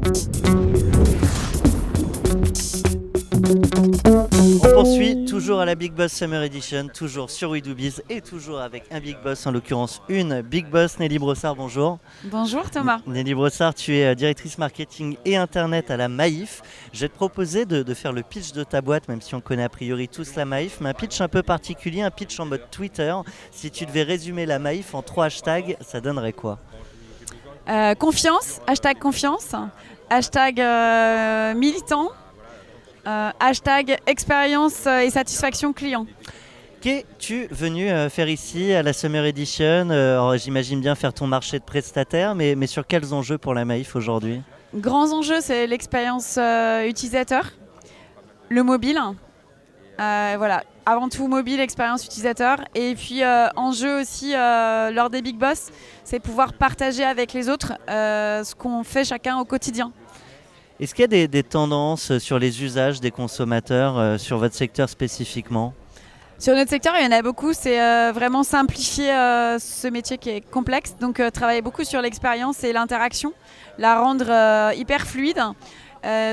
On poursuit toujours à la Big Boss Summer Edition, toujours sur We Do Biz et toujours avec un Big Boss, en l'occurrence une Big Boss, Nelly Brossard, bonjour. Bonjour Thomas. Nelly Brossard, tu es directrice marketing et internet à la Maïf. Je vais te proposer de faire le pitch de ta boîte, même si on connaît a priori tous la Maïf, mais un pitch un peu particulier, un pitch en mode Twitter. Si tu devais résumer la Maïf en 3 hashtags, ça donnerait quoi? Confiance, hashtag militant, hashtag expérience et satisfaction client. Qu'es-tu venu faire ici à la Summer Edition? Alors, j'imagine bien faire ton marché de prestataires, mais sur quels enjeux pour la Maïf aujourd'hui? Grands enjeux, c'est l'expérience utilisateur, le mobile. Voilà, avant tout mobile, expérience utilisateur. Et puis enjeu aussi lors des Big Boss, c'est pouvoir partager avec les autres ce qu'on fait chacun au quotidien. Est-ce qu'il y a des tendances sur les usages des consommateurs sur votre secteur spécifiquement? Sur notre secteur, il y en a beaucoup. C'est vraiment simplifier ce métier qui est complexe. Donc travailler beaucoup sur l'expérience et l'interaction, la rendre hyper fluide.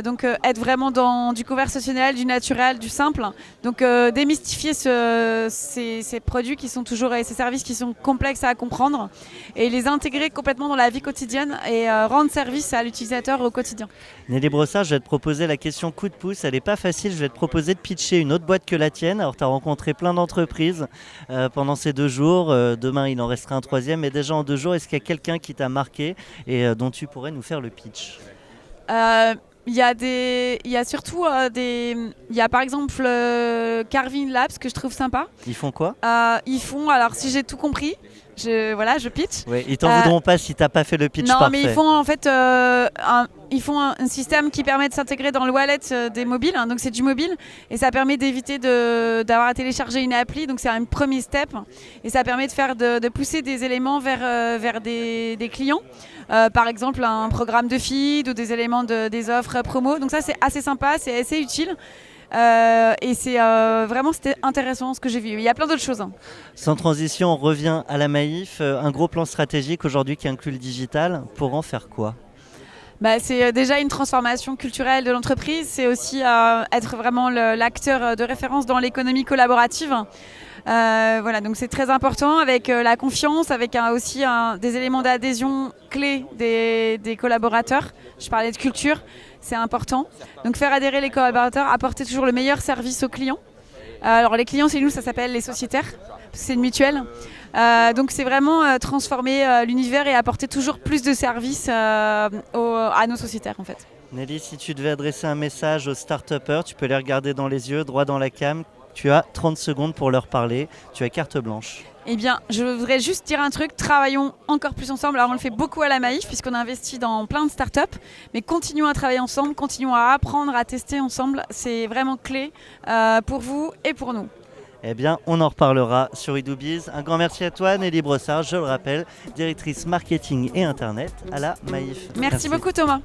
Donc être vraiment dans du conversationnel, du naturel, du simple. Donc démystifier ces produits qui sont toujours et ces services qui sont complexes à comprendre et les intégrer complètement dans la vie quotidienne et rendre service à l'utilisateur au quotidien. Nelly Brossard, je vais te proposer la question coup de pouce. Elle n'est pas facile. Je vais te proposer de pitcher une autre boîte que la tienne. Alors tu as rencontré plein d'entreprises pendant ces 2 jours. Demain il en restera un 3e. Mais déjà en 2 jours, est-ce qu'il y a quelqu'un qui t'a marqué et dont tu pourrais nous faire le pitch? Il y a surtout il y a par exemple Carvin Labs que je trouve sympa. Ils font quoi? Ils font, alors si j'ai tout compris, je pitch. Oui, ils t'en voudront pas si t'as pas fait le pitch non, parfait. mais ils font en fait un système qui permet de s'intégrer dans le wallet des mobiles, hein, donc c'est du mobile et ça permet d'éviter d'avoir à télécharger une appli, donc c'est un premier step et ça permet de pousser des éléments vers des clients. Par exemple un programme de feed ou des éléments des offres promo, donc ça c'est assez sympa, c'est assez utile. Et c'est c'était intéressant ce que j'ai vu. Il y a plein d'autres choses. Hein. Sans transition, on revient à la Maïf. Un gros plan stratégique aujourd'hui qui inclut le digital. Pour en faire quoi? C'est déjà une transformation culturelle de l'entreprise. C'est aussi être vraiment l'acteur de référence dans l'économie collaborative. Voilà, donc c'est très important avec la confiance, avec aussi des éléments d'adhésion clés des collaborateurs. Je parlais de culture, c'est important. Donc faire adhérer les collaborateurs, apporter toujours le meilleur service aux clients. Alors les clients, chez nous, ça s'appelle les sociétaires, c'est une mutuelle. Donc c'est vraiment transformer l'univers et apporter toujours plus de services à nos sociétaires en fait. Nelly, si tu devais adresser un message aux start-upers, tu peux les regarder dans les yeux, droit dans la cam. Tu as 30 secondes pour leur parler. Tu as carte blanche. Eh bien, je voudrais juste dire un truc. Travaillons encore plus ensemble. Alors, on le fait beaucoup à la Maïf puisqu'on a investi dans plein de startups. Mais continuons à travailler ensemble, continuons à apprendre, à tester ensemble. C'est vraiment clé pour vous et pour nous. Eh bien, on en reparlera sur We Do Biz. Un grand merci à toi, Nelly Brossard. Je le rappelle, directrice marketing et internet à la Maïf. Merci beaucoup, Thomas.